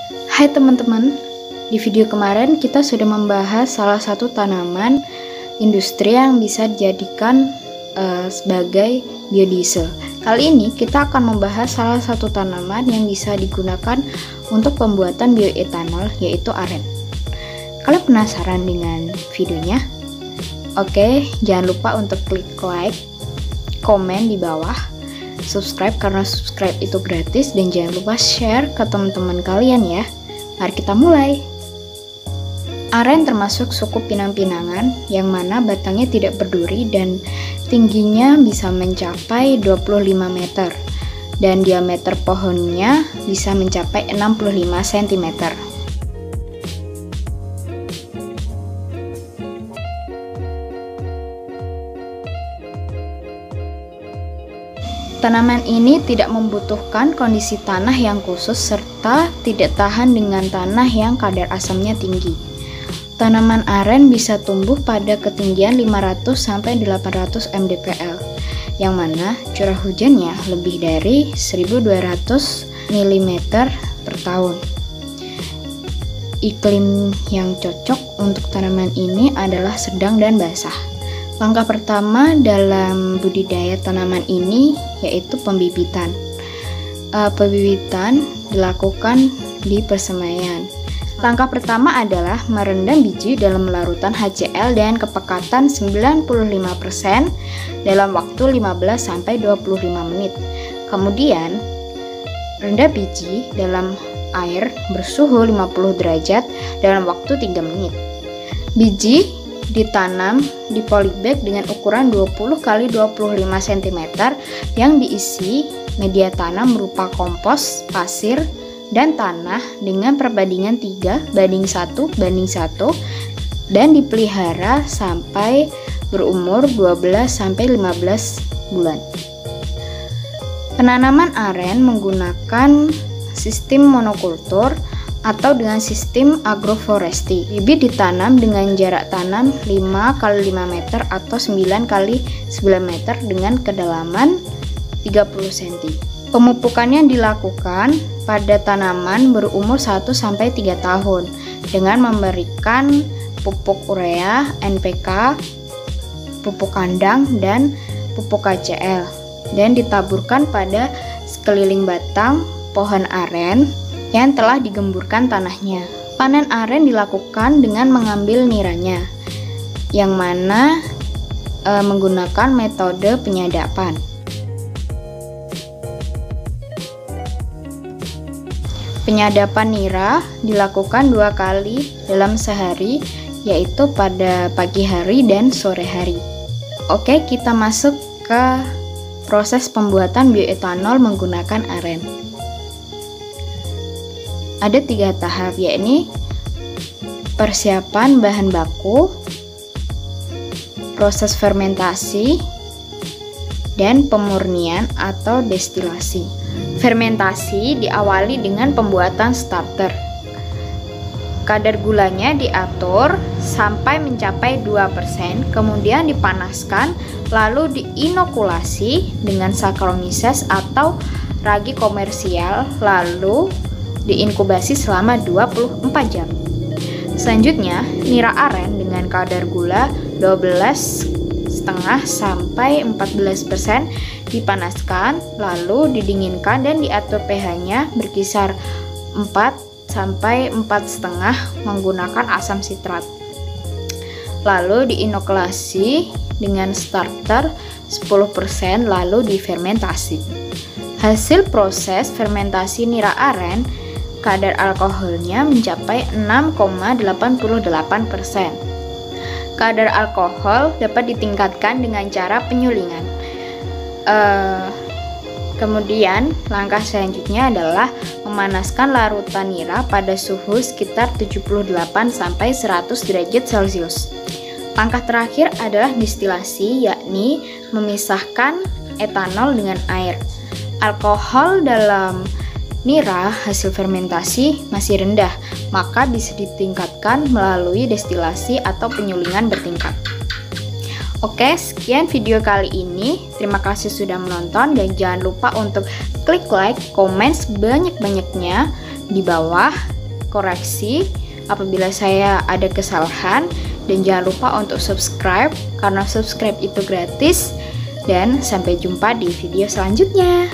Hai teman-teman, di video kemarin kita sudah membahas salah satu tanaman industri yang bisa dijadikan sebagai biodiesel. Kali ini kita akan membahas salah satu tanaman yang bisa digunakan untuk pembuatan bioetanol, yaitu aren. Kalian penasaran dengan videonya? Oke, jangan lupa untuk klik like, komen di bawah, subscribe karena subscribe itu gratis, dan jangan lupa share ke teman-teman kalian ya. Mari kita mulai. Aren termasuk suku pinang-pinangan yang mana batangnya tidak berduri dan tingginya bisa mencapai 25 meter dan diameter pohonnya bisa mencapai 65 cm. Tanaman ini tidak membutuhkan kondisi tanah yang khusus serta tidak tahan dengan tanah yang kadar asamnya tinggi. Tanaman aren bisa tumbuh pada ketinggian 500-800 mdpl, yang mana curah hujannya lebih dari 1200 mm per tahun. Iklim yang cocok untuk tanaman ini adalah sedang dan basah. Langkah pertama dalam budidaya tanaman ini yaitu pembibitan. Pembibitan dilakukan di persemaian. Langkah pertama adalah merendam biji dalam larutan HCl dengan kepekatan 95% dalam waktu 15-25 menit. Kemudian, rendam biji dalam air bersuhu 50 derajat dalam waktu 3 menit. Biji ditanam di polybag dengan ukuran 20 x 25 cm yang diisi media tanam berupa kompos, pasir, dan tanah dengan perbandingan 3:1:1 dan dipelihara sampai berumur 12-15 bulan. Penanaman aren menggunakan sistem monokultur atau dengan sistem agroforestry. Bibit ditanam dengan jarak tanam 5 x 5 meter atau 9 x 9 meter dengan kedalaman 30 cm. Pemupukannya dilakukan pada tanaman berumur 1-3 tahun dengan memberikan pupuk urea, NPK, pupuk kandang, dan pupuk HCl, dan ditaburkan pada sekeliling batang pohon aren yang telah digemburkan tanahnya. Panen aren dilakukan dengan mengambil niranya, yang mana menggunakan metode penyadapan. Penyadapan nira dilakukan 2 kali dalam sehari, yaitu pada pagi hari dan sore hari. Oke, kita masuk ke proses pembuatan bioetanol menggunakan aren. Ada 3 tahap, yakni persiapan bahan baku, proses fermentasi, dan pemurnian atau destilasi. Fermentasi diawali dengan pembuatan starter. Kadar gulanya diatur sampai mencapai 2%, kemudian dipanaskan, lalu diinokulasi dengan Saccharomyces atau ragi komersial, lalu diinkubasi selama 24 jam. Selanjutnya, nira aren dengan kadar gula 12,5 sampai 14% dipanaskan, lalu didinginkan dan diatur pH-nya berkisar 4 sampai 4,5 menggunakan asam sitrat. Lalu diinokulasi dengan starter 10%, lalu difermentasi. Hasil proses fermentasi nira aren, kadar alkoholnya mencapai 6,88%. Kadar alkohol dapat ditingkatkan dengan cara penyulingan. Kemudian langkah selanjutnya adalah memanaskan larutan nira pada suhu sekitar 78-100 derajat Celcius. Langkah terakhir adalah destilasi, yakni memisahkan etanol dengan air. Alkohol dalam nira hasil fermentasi masih rendah, maka bisa ditingkatkan melalui destilasi atau penyulingan bertingkat. Oke, sekian video kali ini. Terima kasih sudah menonton dan jangan lupa untuk klik like, komen sebanyak-banyaknya di bawah koreksi apabila saya ada kesalahan, dan jangan lupa untuk subscribe karena subscribe itu gratis. Dan sampai jumpa di video selanjutnya.